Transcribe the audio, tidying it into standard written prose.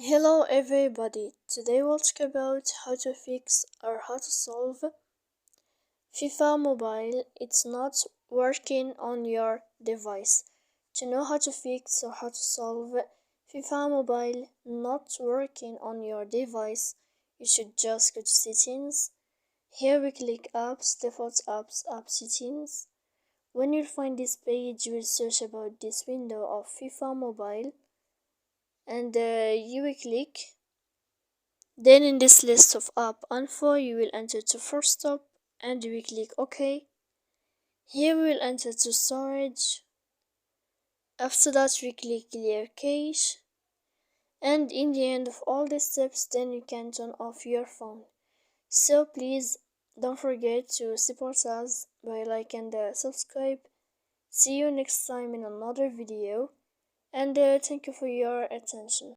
Hello everybody, today we'll talk about how to fix or how to solve FIFA Mobile. It's not working on your device. To know how to fix or how to solve FIFA Mobile not working on your device, you should just go to settings. Here we click apps, default apps, app settings. When you find this page, you will search about this window of FIFA Mobile and you will click. Then in this list of app info, you will enter to first stop and you will click OK. Here we will enter to storage. After that we click clear cache. And in the end of all the steps, then you can turn off your phone. So please don't forget to support us by like and subscribe. See you next time in another video and thank you for your attention.